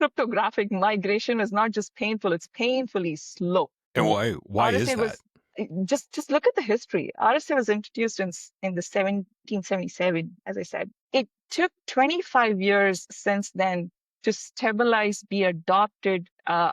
cryptographic migration is not just painful, it's painfully slow. And why is RSA that? was just look at the history. RSA was introduced in the 1777, as I said. It took 25 years since then to stabilize, be adopted,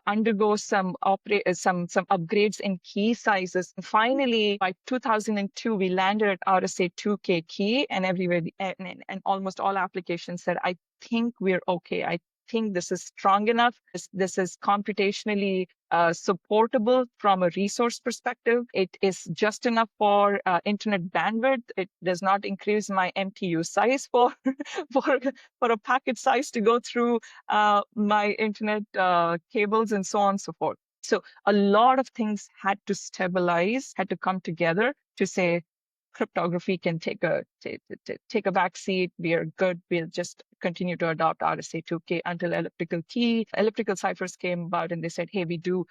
undergo some upgrades in key sizes. And finally, by 2002, we landed at RSA 2K key, and everywhere and almost all applications said, "I think we're okay. I think this is strong enough. This is computationally supportable from a resource perspective. It is just enough for internet bandwidth. It does not increase my MTU size for for for a packet size to go through my internet cables and so on and so forth." So a lot of things had to stabilize, had to come together to say cryptography can take a back seat. We are good. We'll just continue to adopt RSA 2K until elliptical ciphers came about, and they said, "Hey, we do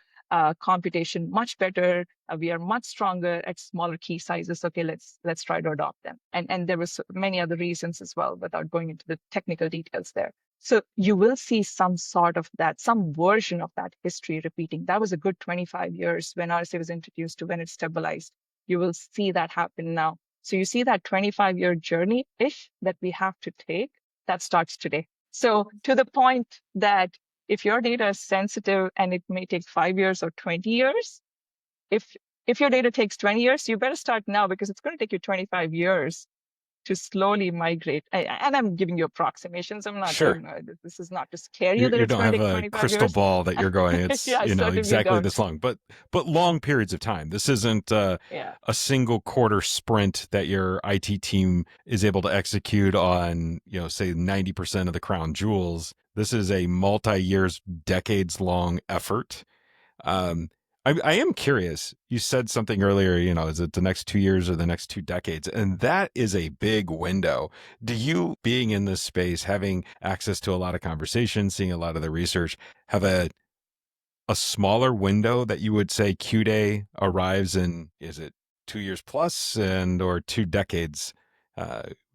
computation much better. We are much stronger at smaller key sizes. Okay, let's try to adopt them." And there was many other reasons as well, without going into the technical details there. So you will see some sort of that, some version of that history repeating. That was a good 25 years when RSA was introduced to when it stabilized. You will see that happen now. So you see that 25-year journey-ish that we have to take, that starts today. So to the point that if your data is sensitive and it may take 5 years or 20 years, if your data takes 20 years, you better start now, because it's going to take you 25 years to slowly migrate. And I'm giving you approximations. I'm not, Sure. this is not to scare you that You it's don't going to have take a 25 crystal years. ball that you're going, it's, Yeah, I certainly exactly don't. this long, but long periods of time. This isn't Yeah. a single quarter sprint that your IT team is able to execute on, say 90% of the crown jewels. This is a multi-years, decades long effort. Um, I am curious. You said something earlier, is it the next 2 years or the next 2 decades? And that is a big window. Do you, being in this space, having access to a lot of conversations, seeing a lot of the research, have a smaller window that you would say Q-Day arrives in? Is it 2 years plus or 2 decades?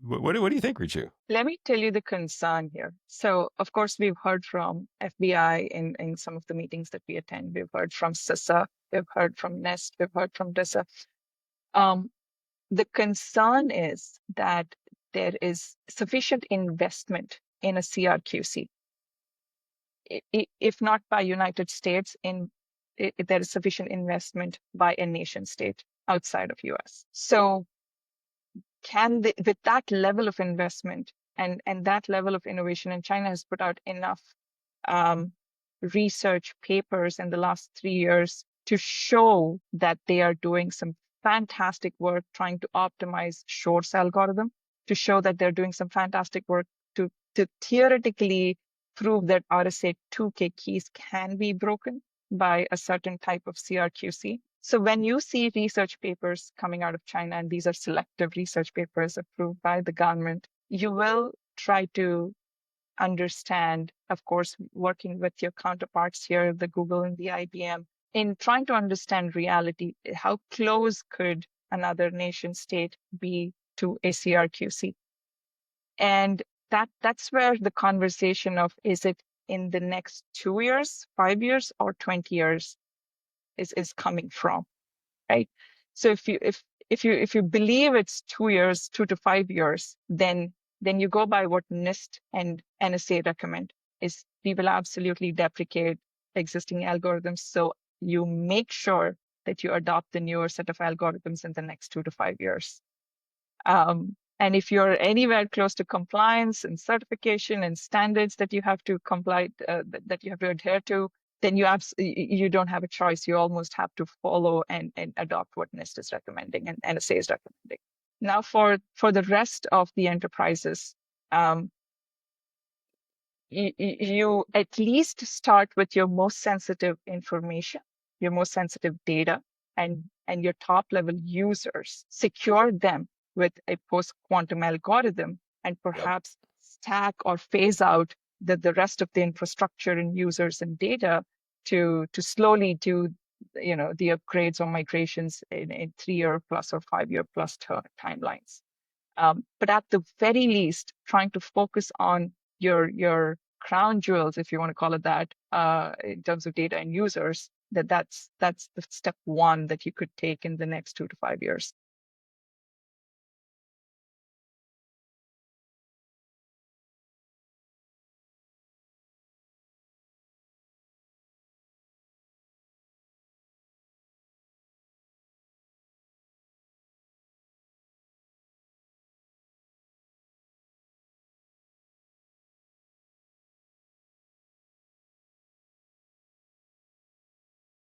What do you think, Richu? Let me tell you the concern here. So, of course, we've heard from FBI in some of the meetings that we attend. We've heard from CISA. We've heard from NEST. We've heard from DISA. The concern is that there is sufficient investment in a CRQC. If not by United States, there is sufficient investment by a nation state outside of US. So with that level of investment and that level of innovation, and China has put out enough research papers in the last 3 years to show that they are doing some fantastic work trying to optimize Shor's algorithm, to show that they're doing some fantastic work to theoretically prove that RSA 2K keys can be broken by a certain type of CRQC. So when you see research papers coming out of China, and these are selective research papers approved by the government, you will try to understand, of course, working with your counterparts here, the Google and the IBM, in trying to understand reality. How close could another nation state be to a CRQC? And that's where the conversation of, is it in the next 2 years, 5 years, or 20 years is coming from, right? So if you believe it's 2 years, 2 to 5 years, then you go by what NIST and NSA recommend, is we will absolutely deprecate existing algorithms. So you make sure that you adopt the newer set of algorithms in the next 2 to 5 years. And if you're anywhere close to compliance and certification and standards that you have to comply, that you have to adhere to, then you don't have a choice. You almost have to follow and adopt what NIST is recommending and NSA is recommending. Now, for the rest of the enterprises, you at least start with your most sensitive information, your most sensitive data, and your top level users. Secure them with a post-quantum algorithm, and perhaps stack or phase out the rest of the infrastructure and users and data to slowly do the upgrades or migrations in 3-year plus or 5-year plus timelines. But at the very least, trying to focus on your crown jewels, if you want to call it that, in terms of data and users, that's the step one that you could take in the next 2 to 5 years.